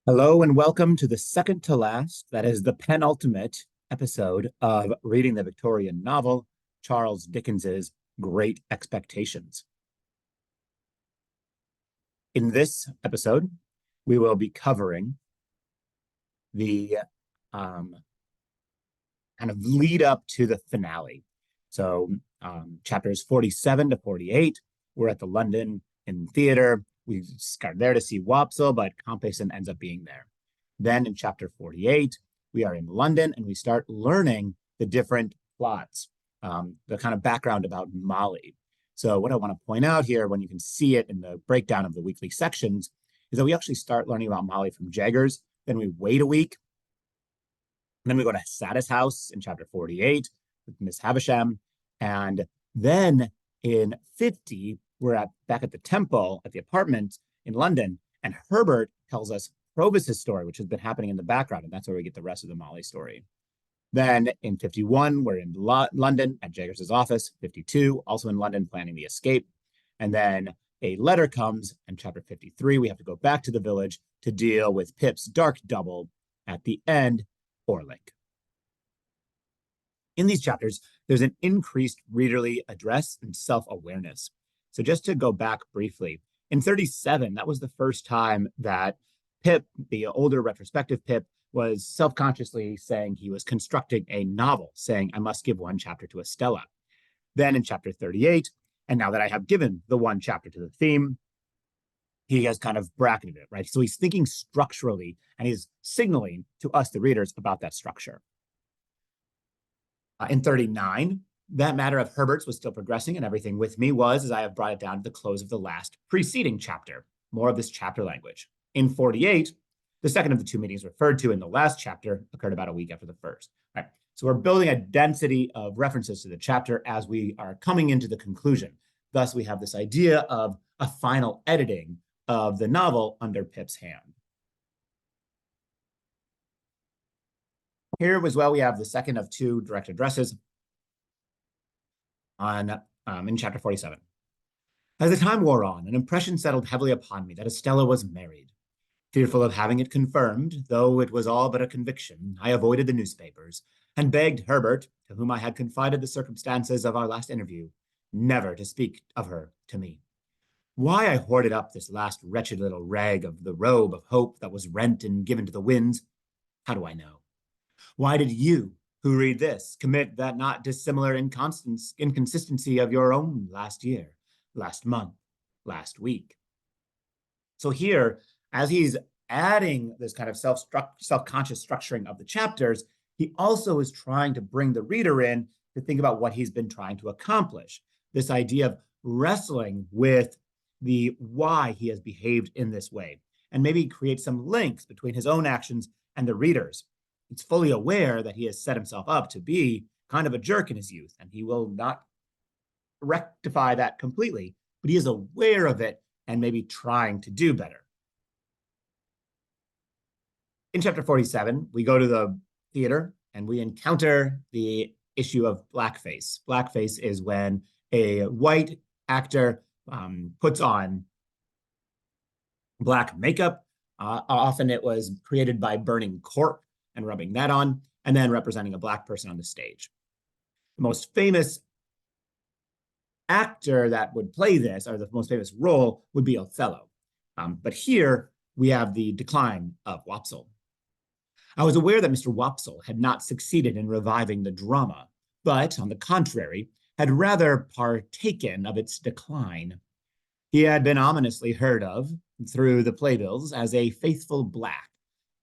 Hello and welcome to the second to last, that is the penultimate episode of reading the Victorian novel, Charles Dickens's Great Expectations. In this episode, we will be covering the kind of lead up to the finale. So chapters 47 to 48, we're at the London in theater. We are there to see Wopsle, but Compeyson ends up being there. Then in chapter 48, we are in London and we start learning the different plots, the kind of background about Molly. So what I want to point out here, when you can see it in the breakdown of the weekly sections, is that we actually start learning about Molly from Jaggers. Then we wait a week. And then we go to Satis house in chapter 48 with Miss Havisham. And then in 50, we're back at the temple, at the apartment in London, and Herbert tells us Provost's story, which has been happening in the background, and that's where we get the rest of the Molly story. Then in 51, we're in London at Jaggers' office. 52, also in London, planning the escape. And then a letter comes, and chapter 53, we have to go back to the village to deal with Pip's dark double at the end, Orlick. In these chapters, there's an increased readerly address and self-awareness. So just to go back briefly, in 37, that was the first time that Pip, the older retrospective Pip, was self-consciously saying he was constructing a novel, saying, I must give one chapter to Estella. Then in chapter 38, and now that I have given the one chapter to the theme, he has kind of bracketed it, right? So he's thinking structurally, and he's signaling to us, the readers, about that structure. In 39, that matter of Herbert's was still progressing, and everything with me was, as I have brought it down to the close of the last preceding chapter, more of this chapter language. In 48, the second of the two meetings referred to in the last chapter occurred about a week after the first. Right? So we're building a density of references to the chapter as we are coming into the conclusion. Thus, we have this idea of a final editing of the novel under Pip's hand. Here as well, we have the second of two direct addresses in chapter 47. As the time wore on, an impression settled heavily upon me that Estella was married. Fearful of having it confirmed, though it was all but a conviction, I avoided the newspapers and begged Herbert, to whom I had confided the circumstances of our last interview, never to speak of her to me. Why I hoarded up this last wretched little rag of the robe of hope that was rent and given to the winds, how do I know? Why did you, who read this, commit that not dissimilar inconsistency of your own last year, last month, last week? So here, as he's adding this kind of self-conscious structuring of the chapters, he also is trying to bring the reader in to think about what he's been trying to accomplish. This idea of wrestling with the why he has behaved in this way, and maybe create some links between his own actions and the reader's. He's fully aware that he has set himself up to be kind of a jerk in his youth, and he will not rectify that completely, but he is aware of it and maybe trying to do better. In chapter 47, we go to the theater and we encounter the issue of blackface. Blackface is when a white actor puts on black makeup. Often it was created by burning cork and rubbing that on, and then representing a black person on the stage. The most famous actor that would play this, or the most famous role, would be Othello. But here we have the decline of Wopsle. I was aware that Mr. Wopsle had not succeeded in reviving the drama, but, on the contrary, had rather partaken of its decline. He had been ominously heard of through the playbills as a faithful black,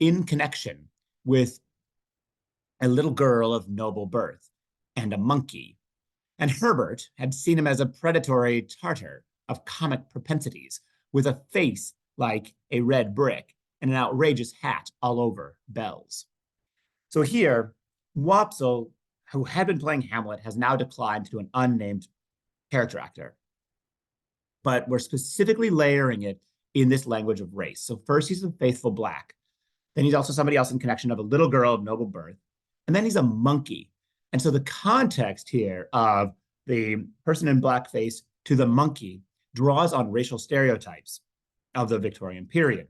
in connection with a little girl of noble birth and a monkey. And Herbert had seen him as a predatory Tartar of comic propensities, with a face like a red brick and an outrageous hat all over bells. So here, Wopsle, who had been playing Hamlet, has now declined to an unnamed character actor. But we're specifically layering it in this language of race. So first, he's a faithful black. Then he's also somebody else in connection of a little girl of noble birth. And then he's a monkey. And so the context here of the person in blackface to the monkey draws on racial stereotypes of the Victorian period.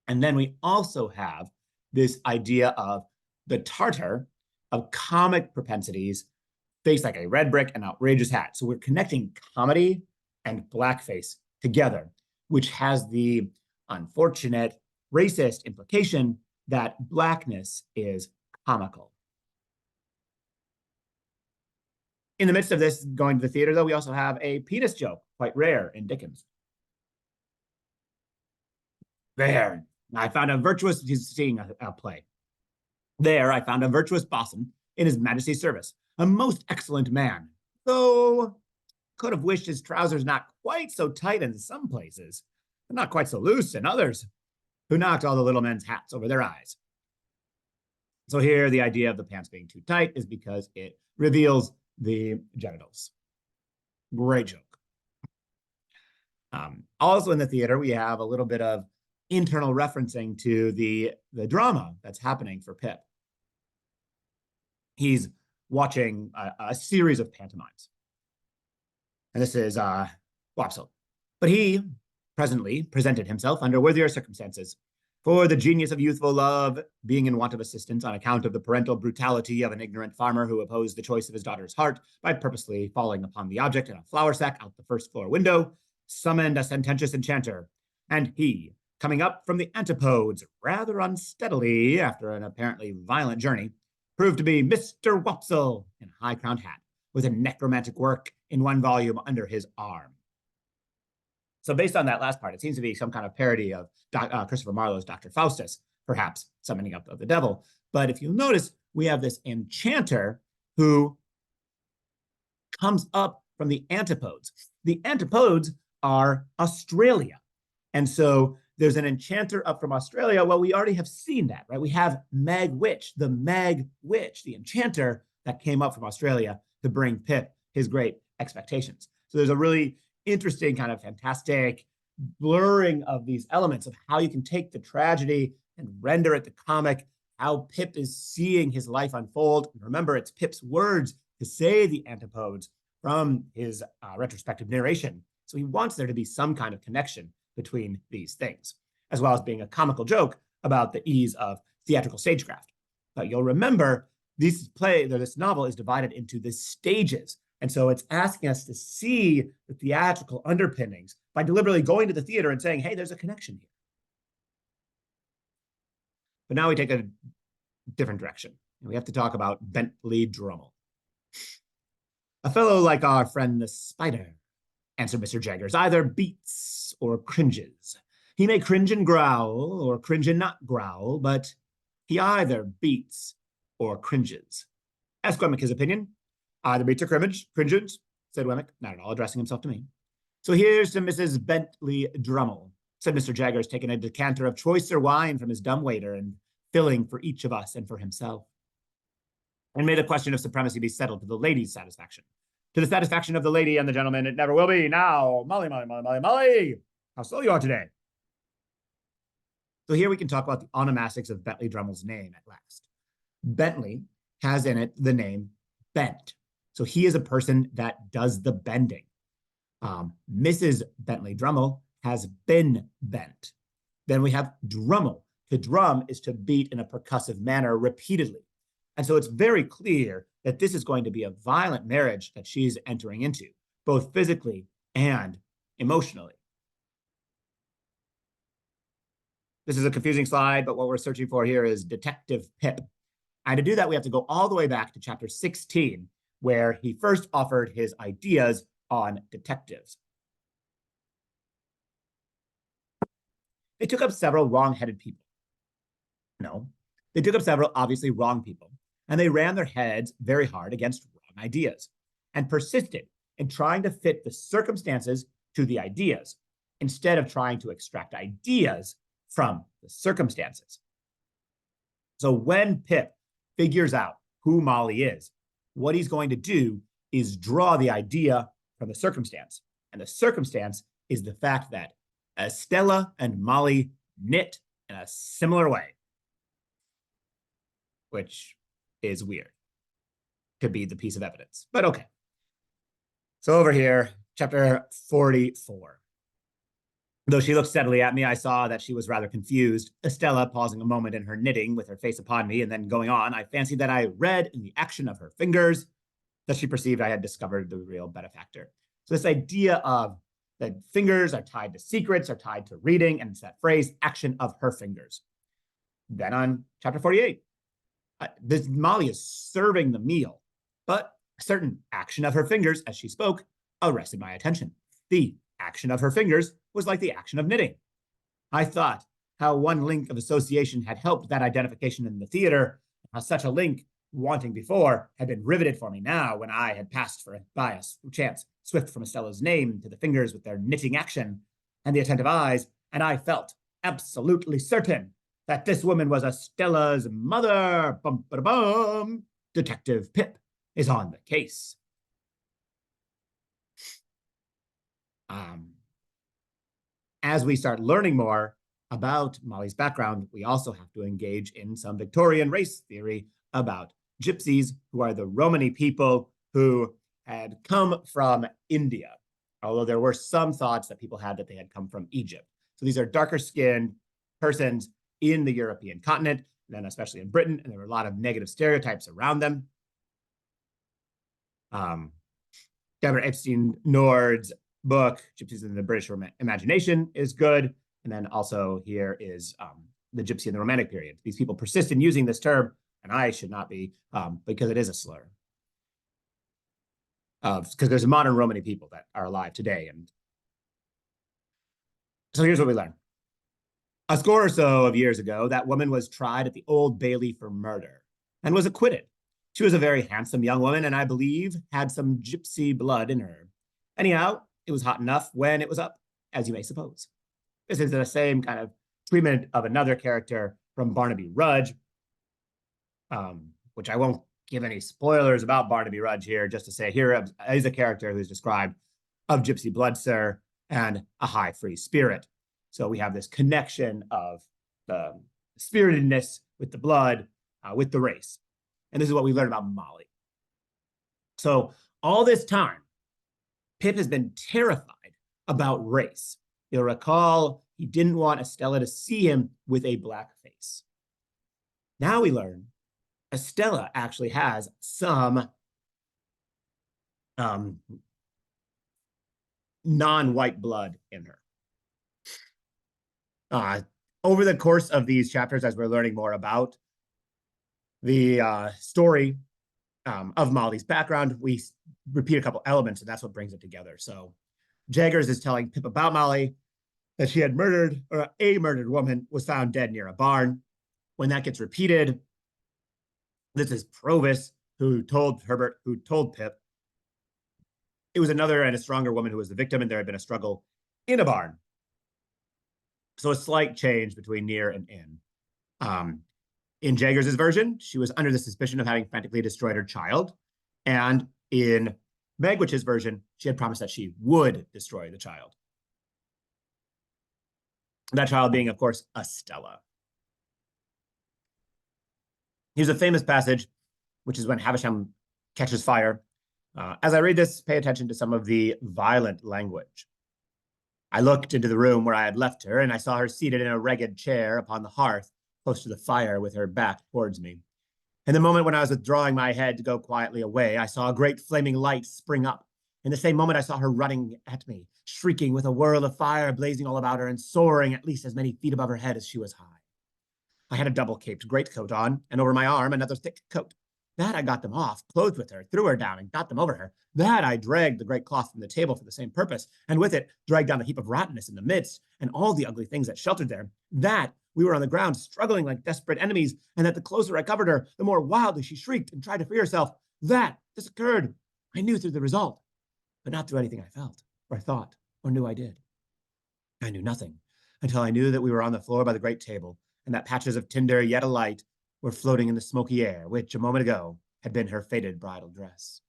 And then we also have this idea of the Tartar of comic propensities, face like a red brick and outrageous hat. So we're connecting comedy and blackface together, which has the unfortunate racist implication that blackness is comical. In the midst of this, going to the theater, though, we also have a penis joke, quite rare in Dickens. There, I found a virtuous, he's seeing a play. There, I found a virtuous bosun in his majesty's service, a most excellent man, though could have wished his trousers not quite so tight in some places, but not quite so loose in others, who knocked all the little men's hats over their eyes. So here, the idea of the pants being too tight is because it reveals the genitals. Great joke. Also in the theater, we have a little bit of internal referencing to the drama that's happening for Pip. He's watching a series of pantomimes. And this is Wopsle. But he presently presented himself under worthier circumstances, for the genius of youthful love being in want of assistance on account of the parental brutality of an ignorant farmer who opposed the choice of his daughter's heart by purposely falling upon the object in a flour sack out the first floor window, summoned a sententious enchanter, and he, coming up from the antipodes rather unsteadily after an apparently violent journey, proved to be Mr. Wopsle in a high-crowned hat, with a necromantic work in one volume under his arm. So based on that last part, it seems to be some kind of parody of Christopher Marlowe's Dr. Faustus, perhaps summoning up of the devil. But if you'll notice, we have this enchanter who comes up from the antipodes. The antipodes are Australia. And so there's an enchanter up from Australia. Well, we already have seen that, right? We have Meg Witch, the enchanter that came up from Australia to bring Pip his great expectations. So there's a really interesting kind of fantastic blurring of these elements of how you can take the tragedy and render it the comic, how Pip is seeing his life unfold. And remember, it's Pip's words to say the antipodes from his retrospective narration. So he wants there to be some kind of connection between these things, as well as being a comical joke about the ease of theatrical stagecraft. But you'll remember this novel is divided into the stages. And so it's asking us to see the theatrical underpinnings by deliberately going to the theater and saying, hey, there's a connection here. But now we take a different direction. And we have to talk about Bentley Drummle. A fellow like our friend the spider, answered Mr. Jaggers, either beats or cringes. He may cringe and growl, or cringe and not growl, but he either beats or cringes. Ask Wemmick his opinion. Either beats or cringes, said Wemmick, not at all addressing himself to me. So here's to Mrs. Bentley Drummle, said Mr. Jaggers, taking a decanter of choicer wine from his dumbwaiter and filling for each of us and for himself. And may the question of supremacy be settled to the lady's satisfaction. To the satisfaction of the lady and the gentleman, it never will be. Now, Molly, how slow you are today. So here we can talk about the onomastics of Bentley Drummle's name at last. Bentley has in it the name bent. So he is a person that does the bending. Mrs. Bentley Drummle has been bent. Then we have drummle. To drum is to beat in a percussive manner repeatedly. And so it's very clear that this is going to be a violent marriage that she's entering into, both physically and emotionally. This is a confusing slide, but what we're searching for here is Detective Pip. And to do that, we have to go all the way back to chapter 16, where he first offered his ideas on detectives. They took up several wrong-headed people. No, they took up several obviously wrong people, and they ran their heads very hard against wrong ideas and persisted in trying to fit the circumstances to the ideas instead of trying to extract ideas from the circumstances. So when Pip figures out who Molly is, what he's going to do is draw the idea from the circumstance. And the circumstance is the fact that Estella and Molly knit in a similar way, which is weird to be the piece of evidence, but okay. So over here, chapter 44. Though she looked steadily at me, I saw that she was rather confused. Estella, pausing a moment in her knitting with her face upon me and then going on, I fancied that I read in the action of her fingers that she perceived I had discovered the real benefactor. So this idea of that fingers are tied to secrets, are tied to reading, and it's that phrase, action of her fingers. Then on chapter 48, this Molly is serving the meal, but a certain action of her fingers as she spoke arrested my attention. The action of her fingers was like the action of knitting. I thought how one link of association had helped that identification in the theater, how such a link, wanting before, had been riveted for me now when I had passed for by a chance swift from Estella's name to the fingers with their knitting action and the attentive eyes, and I felt absolutely certain that this woman was Estella's mother. Bum, ba, bum. Detective Pip is on the case. As we start learning more about Molly's background, we also have to engage in some Victorian race theory about gypsies, who are the Romany people who had come from India, although there were some thoughts that people had that they had come from Egypt. So these are darker skinned persons in the European continent, and then especially in Britain, and there were a lot of negative stereotypes around them. Deborah Epstein Nord's book, Gypsies in the British Imagination, is good. And then also here is the Gypsy in the Romantic period. These people persist in using this term, and I should not be, because it is a slur. Because there's modern Romany people that are alive today. And so here's what we learn. A score or so of years ago, that woman was tried at the Old Bailey for murder and was acquitted. She was a very handsome young woman, and I believe had some gypsy blood in her. Anyhow, it was hot enough when it was up, as you may suppose. This is the same kind of treatment of another character from Barnaby Rudge, which I won't give any spoilers about Barnaby Rudge here, just to say here is a character who's described of gypsy blood, sir, and a high free spirit. So we have this connection of the spiritedness with the blood, with the race. And this is what we learned about Molly. So all this time, Pip has been terrified about race. You'll recall he didn't want Estella to see him with a black face. Now we learn Estella actually has some non-white blood in her. Over the course of these chapters, as we're learning more about the story of Molly's background, we repeat a couple elements, and that's what brings it together. So Jaggers is telling Pip about Molly, that she had murdered, or a murdered woman was found dead near a barn. When that gets repeated, this is Provis who told Pip it was another and a stronger woman who was the victim, and there had been a struggle in a barn. So a slight change between near and in. In Jaggers' version, she was under the suspicion of having frantically destroyed her child. And in Magwitch's version, she had promised that she would destroy the child. That child being, of course, Estella. Here's a famous passage, which is when Havisham catches fire. As I read this, pay attention to some of the violent language. I looked into the room where I had left her, and I saw her seated in a ragged chair upon the hearth, close to the fire with her back towards me. In the moment when I was withdrawing my head to go quietly away, I saw a great flaming light spring up. In the same moment, I saw her running at me, shrieking with a whirl of fire blazing all about her and soaring at least as many feet above her head as she was high. I had a double-caped greatcoat on, and over my arm another thick coat. That I got them off, clothed with her, threw her down, and got them over her. That I dragged the great cloth from the table for the same purpose, and with it dragged down the heap of rottenness in the midst, and all the ugly things that sheltered there. That we were on the ground, struggling like desperate enemies, and that the closer I covered her, the more wildly she shrieked and tried to free herself. That this occurred, I knew through the result, but not through anything I felt, or thought, or knew I did. I knew nothing, until I knew that we were on the floor by the great table, and that patches of tinder yet alight were floating in the smoky air, which a moment ago had been her faded bridal dress.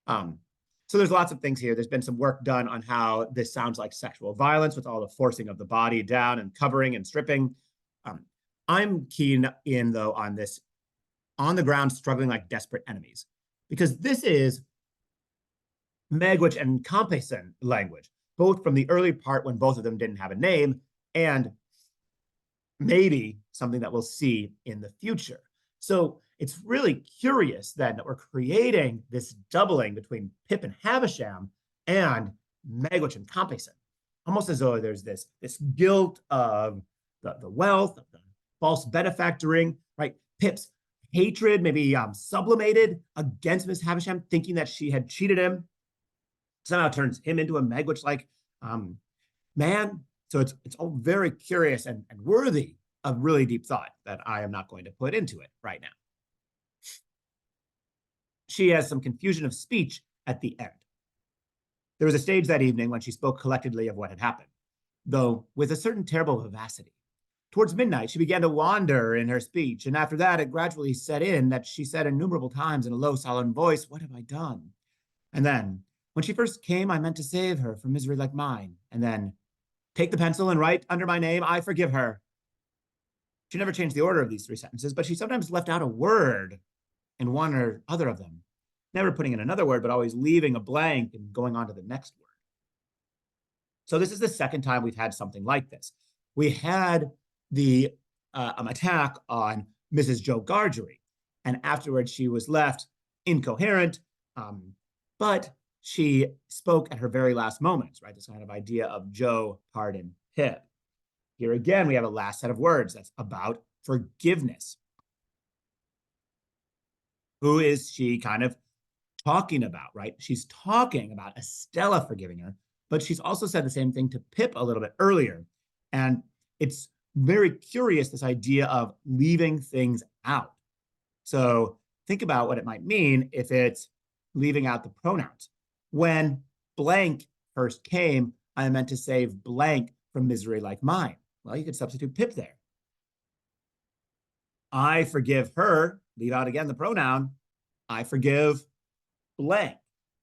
So there's lots of things here. There's been some work done on how this sounds like sexual violence with all the forcing of the body down and covering and stripping. I'm keen in, though, on this on the ground struggling like desperate enemies, because this is Magwitch and Compeyson language. both from the early part when both of them didn't have a name and maybe something that we'll see in the future. So it's really curious then that we're creating this doubling between Pip and Havisham and Megwitch and Compeyson, almost as though there's this guilt of the wealth, of the false benefactoring, right? Pip's hatred, maybe sublimated against Miss Havisham, thinking that she had cheated him, somehow turns him into a Megwitch-like man. So it's all very curious and worthy of really deep thought that I am not going to put into it right now. She has some confusion of speech at the end. There was a stage that evening when she spoke collectedly of what had happened, though with a certain terrible vivacity. Towards midnight, she began to wander in her speech, and after that, it gradually set in that she said innumerable times in a low, solemn voice, "What have I done?" And then, when she first came, I meant to save her from misery like mine. And then, take the pencil and write under my name, "I forgive her." She never changed the order of these three sentences, but she sometimes left out a word in one or other of them, never putting in another word, but always leaving a blank and going on to the next word. So this is the second time we've had something like this. We had the attack on Mrs. Jo Gargery, and afterwards she was left incoherent, but she spoke at her very last moments, right? This kind of idea of Jo pardon Pip. Here again, we have a last set of words that's about forgiveness. Who is she kind of talking about, right? She's talking about Estella forgiving her, but she's also said the same thing to Pip a little bit earlier. And it's very curious, this idea of leaving things out. So think about what it might mean if it's leaving out the pronouns. When blank first came, I meant to save blank from misery like mine. Well, you could substitute Pip there. I forgive her, leave out again the pronoun. I forgive blank,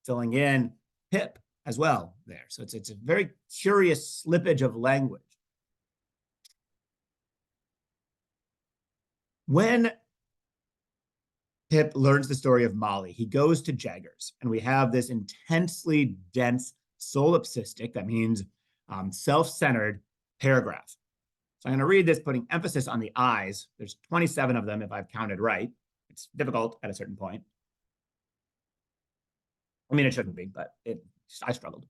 filling in Pip as well there. So it's a very curious slippage of language. When Pip learns the story of Molly, he goes to Jaggers, and we have this intensely dense solipsistic, that means self-centered paragraph. So I'm going to read this, putting emphasis on the I's. There's 27 of them if I've counted right. It's difficult at a certain point. I mean, it shouldn't be, but I struggled.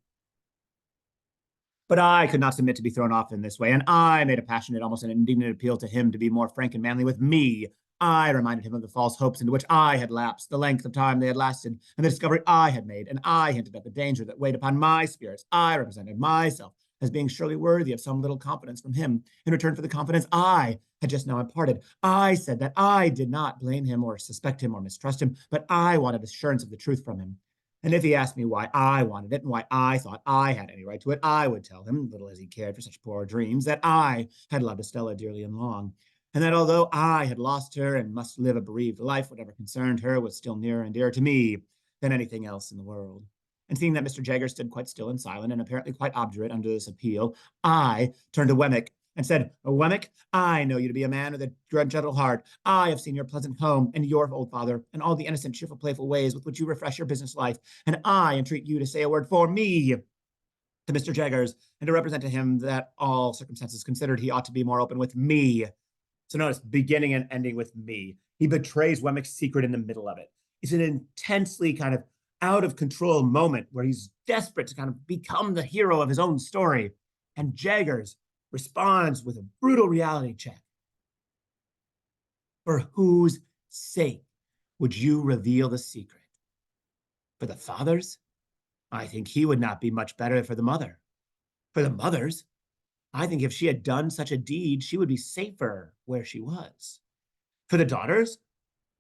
But I could not submit to be thrown off in this way, and I made a passionate, almost an indignant appeal to him to be more frank and manly with me. I reminded him of the false hopes into which I had lapsed, the length of time they had lasted, and the discovery I had made, and I hinted at the danger that weighed upon my spirits. I represented myself as being surely worthy of some little confidence from him in return for the confidence I had just now imparted. I said that I did not blame him or suspect him or mistrust him, but I wanted assurance of the truth from him. And if he asked me why I wanted it and why I thought I had any right to it, I would tell him, little as he cared for such poor dreams, that I had loved Estella dearly and long, and that although I had lost her and must live a bereaved life, whatever concerned her was still nearer and dearer to me than anything else in the world. And seeing that Mr. Jaggers stood quite still and silent and apparently quite obdurate under this appeal, I turned to Wemmick and said, "Oh, Wemmick, I know you to be a man with a gentle heart. I have seen your pleasant home and your old father, and all the innocent, cheerful, playful ways with which you refresh your business life. And I entreat you to say a word for me to Mr. Jaggers, and to represent to him that all circumstances considered, he ought to be more open with me." So notice, beginning and ending with me. He betrays Wemmick's secret in the middle of it. It's an intensely kind of out of control moment where he's desperate to kind of become the hero of his own story. And Jaggers responds with a brutal reality check. For whose sake would you reveal the secret? For the father's? I think he would not be much better for the mother. For the mother's? I think if she had done such a deed, she would be safer where she was. For the daughter's?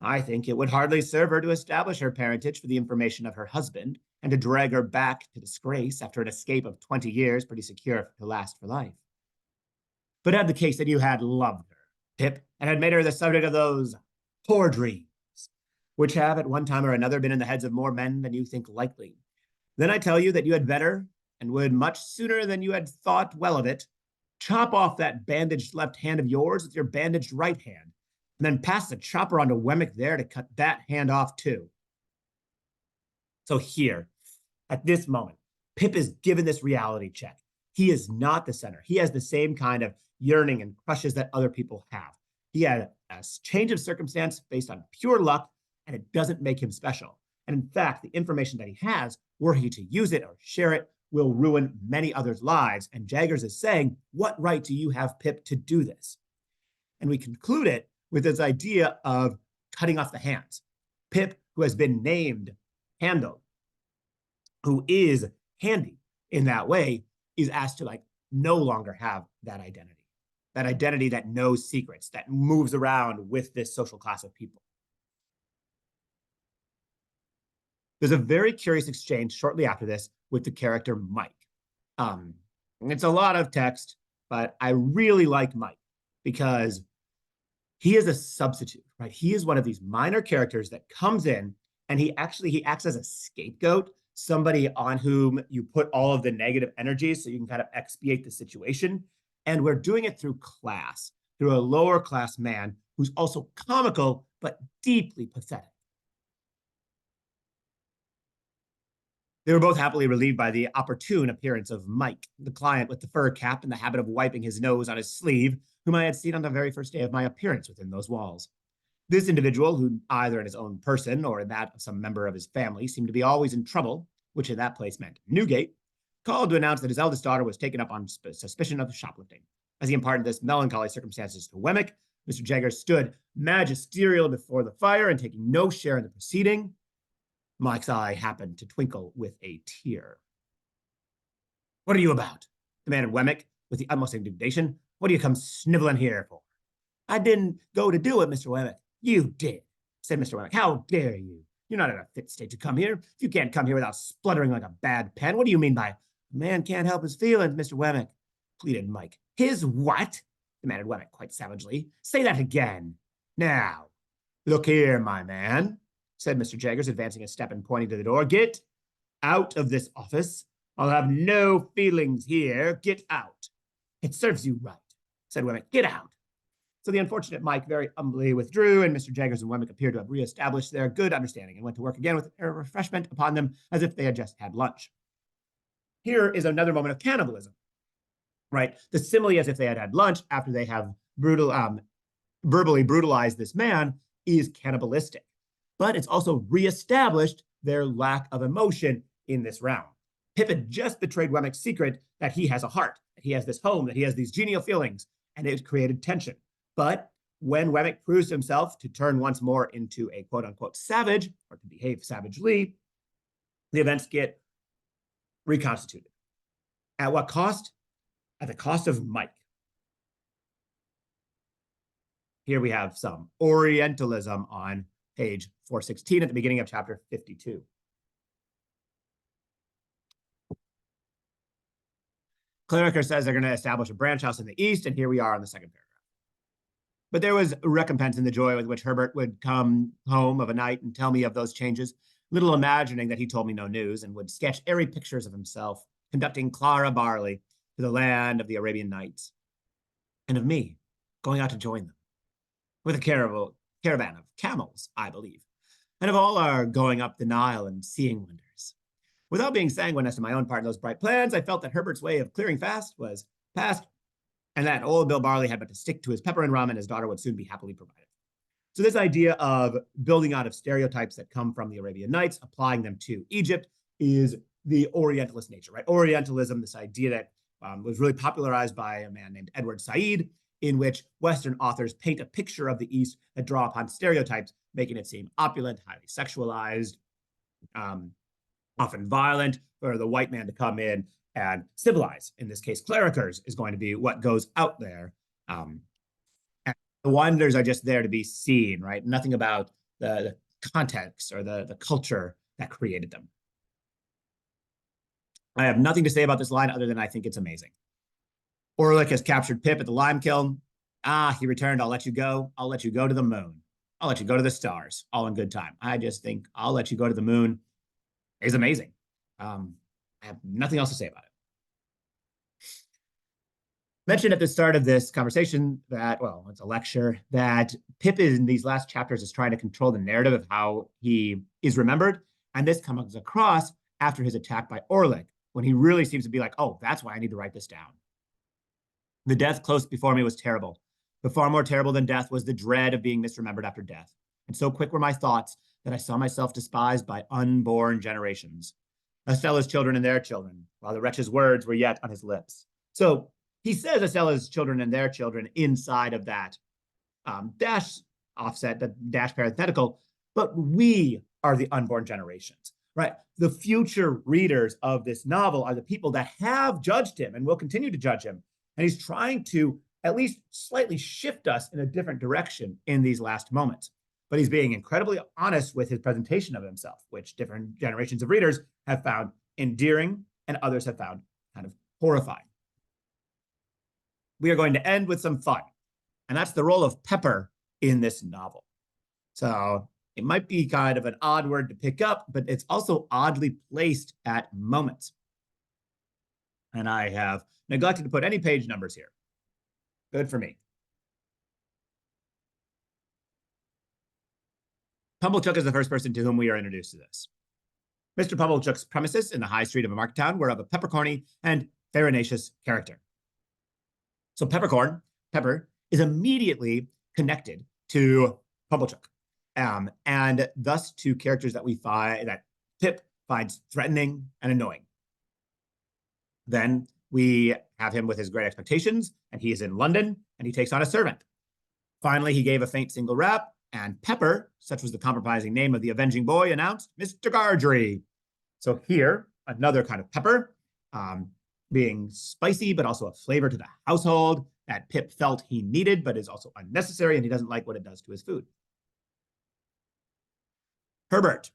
I think it would hardly serve her to establish her parentage for the information of her husband, and to drag her back to disgrace after an escape of 20 years, pretty secure to last for life. But had the case that you had loved her, Pip, and had made her the subject of those poor dreams, which have at one time or another been in the heads of more men than you think likely, then I tell you that you had better, and would much sooner than you had thought well of it, chop off that bandaged left hand of yours with your bandaged right hand, and then pass the chopper onto Wemmick there to cut that hand off too. So here, at this moment, Pip is given this reality check. He is not the center. He has the same kind of yearning and crushes that other people have. He had a change of circumstance based on pure luck, and it doesn't make him special. And in fact, the information that he has, were he to use it or share it, will ruin many others' lives. And Jaggers is saying, what right do you have, Pip, to do this? And we conclude it with this idea of cutting off the hands. Pip, who has been named Handle, who is handy in that way, is asked to no longer have that identity that knows secrets, that moves around with this social class of people. There's a very curious exchange shortly after this with the character Mike. It's a lot of text, but I really like Mike because he is a substitute, right? He is one of these minor characters that comes in and he acts as a scapegoat, somebody on whom you put all of the negative energy so you can kind of expiate the situation. And we're doing it through class, through a lower class man who's also comical, but deeply pathetic. They were both happily relieved by the opportune appearance of Mike, the client with the fur cap and the habit of wiping his nose on his sleeve, whom I had seen on the very first day of my appearance within those walls. This individual, who either in his own person or in that of some member of his family seemed to be always in trouble, which in that place meant Newgate, called to announce that his eldest daughter was taken up on suspicion of shoplifting. As he imparted this melancholy circumstances to Wemmick, Mr. Jaggers stood magisterial before the fire and taking no share in the proceeding. Mike's eye happened to twinkle with a tear. What are you about? Demanded Wemmick with the utmost indignation. What do you come sniveling here for? I didn't go to do it, Mr. Wemmick. You did, said Mr. Wemmick. How dare you? You're not in a fit state to come here. You can't come here without spluttering like a bad pen. What do you mean by a man can't help his feelings, Mr. Wemmick? Pleaded Mike. His what? Demanded Wemmick quite savagely. Say that again. Now, look here, my man, said Mr. Jaggers, advancing a step and pointing to the door. Get out of this office. I'll have no feelings here. Get out. It serves you right, said Wemmick. Get out. So the unfortunate Mike very humbly withdrew, and Mr. Jaggers and Wemmick appeared to have reestablished their good understanding and went to work again with an air of refreshment upon them as if they had just had lunch. Here is another moment of cannibalism, right? The simile as if they had had lunch after they have verbally brutalized this man is cannibalistic. But it's also reestablished their lack of emotion in this round. Pip had just betrayed Wemmick's secret that he has a heart, that he has this home, that he has these genial feelings, and it created tension. But when Wemmick proves himself to turn once more into a quote-unquote savage, or to behave savagely, the events get reconstituted. At what cost? At the cost of Mike. Here we have some Orientalism on page 416 at the beginning of chapter 52. Clarriker says they're going to establish a branch house in the east, and here we are on the second paragraph. But there was recompense in the joy with which Herbert would come home of a night and tell me of those changes, little imagining that he told me no news, and would sketch airy pictures of himself, conducting Clara Barley to the land of the Arabian Nights, and of me going out to join them, with a caravan of camels, I believe, and of all our going up the Nile and seeing wonders. Without being sanguine as to my own part in those bright plans, I felt that Herbert's way of clearing fast was past, and that old Bill Barley had but to stick to his pepper and rum, and his daughter would soon be happily provided. So this idea of building out of stereotypes that come from the Arabian Nights, applying them to Egypt, is the Orientalist nature, right? Orientalism, this idea that was really popularized by a man named Edward Said, in which Western authors paint a picture of the East that draw upon stereotypes, making it seem opulent, highly sexualized, often violent, for the white man to come in and civilize. In this case, clericers is going to be what goes out there. And the wonders are just there to be seen, right? Nothing about the context or the culture that created them. I have nothing to say about this line other than I think it's amazing. Orlick has captured Pip at the lime kiln. He returned. I'll let you go. I'll let you go to the moon. I'll let you go to the stars, all in good time. I just think I'll let you go to the moon is amazing. I have nothing else to say about it. Mentioned at the start of this conversation that, well, it's a lecture, that Pip in these last chapters is trying to control the narrative of how he is remembered. And this comes across after his attack by Orlick, when he really seems to be like, oh, that's why I need to write this down. The death close before me was terrible, but far more terrible than death was the dread of being misremembered after death. And so quick were my thoughts that I saw myself despised by unborn generations, Estella's children and their children, while the wretch's words were yet on his lips. So he says Estella's children and their children inside of that dash offset, the dash parenthetical, but we are the unborn generations, right? The future readers of this novel are the people that have judged him and will continue to judge him. And he's trying to at least slightly shift us in a different direction in these last moments. But he's being incredibly honest with his presentation of himself, which different generations of readers have found endearing and others have found kind of horrifying. We are going to end with some fun, and that's the role of pepper in this novel. So it might be kind of an odd word to pick up, but it's also oddly placed at moments. And I have neglected to put any page numbers here. Good for me. Pumblechook is the first person to whom we are introduced to this. Mr. Pumblechook's premises in the high street of a market town were of a peppercorny and farinaceous character. So Pepper, is immediately connected to Pumblechook, and thus to characters that we find that Pip finds threatening and annoying. Then we have him with his great expectations, and he is in London, and he takes on a servant. Finally, he gave a faint single rap, and Pepper, such was the compromising name of the avenging boy, announced Mr. Gardry. So here, another kind of pepper, being spicy, but also a flavor to the household that Pip felt he needed, but is also unnecessary, and he doesn't like what it does to his food. Herbert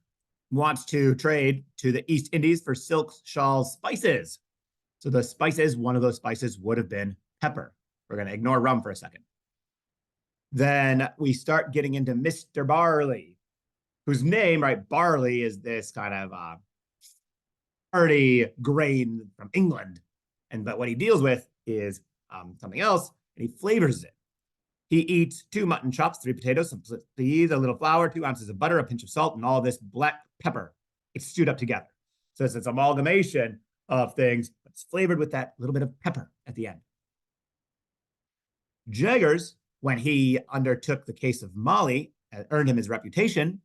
wants to trade to the East Indies for silks, shawls, spices. So the spices, one of those spices would have been pepper. We're going to ignore rum for a second. Then we start getting into Mr. Barley, whose name, right, barley is this kind of hearty grain from England. But what he deals with is something else, and he flavors it. He eats 2 mutton chops, 3 potatoes, some peas, a little flour, 2 ounces of butter, a pinch of salt, and all this black pepper. It's stewed up together. So it's this amalgamation of things, but it's flavored with that little bit of pepper at the end. Jaggers, when he undertook the case of Molly, earned him his reputation.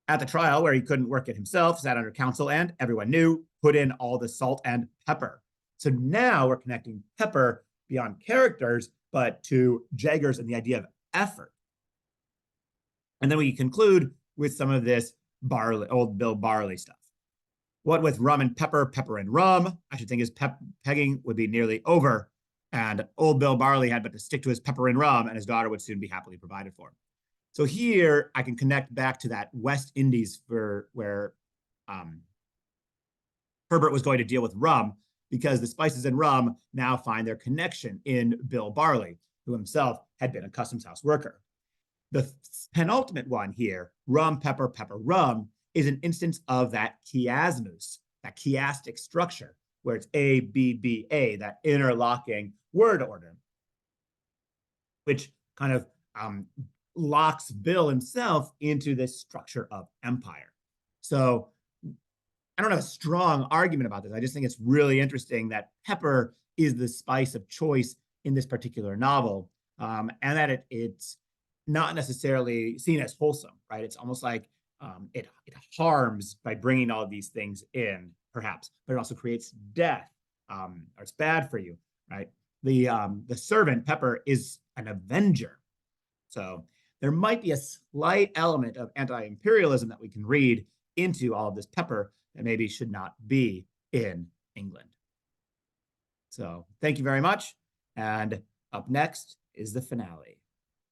At the trial, where he couldn't work it himself, sat under counsel, and everyone knew, put in all the salt and pepper. So now we're connecting pepper beyond characters, but to Jaggers and the idea of effort. And then we conclude with some of this barley, old Bill Barley stuff. What with rum and pepper, pepper and rum, I should think his pegging would be nearly over. And old Bill Barley had but to stick to his pepper and rum, and his daughter would soon be happily provided for. So here I can connect back to that West Indies where Herbert was going to deal with rum, because the spices and rum now find their connection in Bill Barley, who himself had been a customs house worker. The penultimate one here, rum, pepper, pepper, rum, is an instance of that chiasmus, that chiastic structure, where it's A, B, B, A, that interlocking word order, which kind of locks Bill himself into this structure of empire. So I don't have a strong argument about this. I just think it's really interesting that pepper is the spice of choice in this particular novel, and that it's not necessarily seen as wholesome, right? It's almost like it harms by bringing all of these things in, perhaps, but it also creates death, or it's bad for you, right? The servant, Pepper, is an avenger. So there might be a slight element of anti-imperialism that we can read into all of this pepper that maybe should not be in England. So thank you very much. And up next is the finale.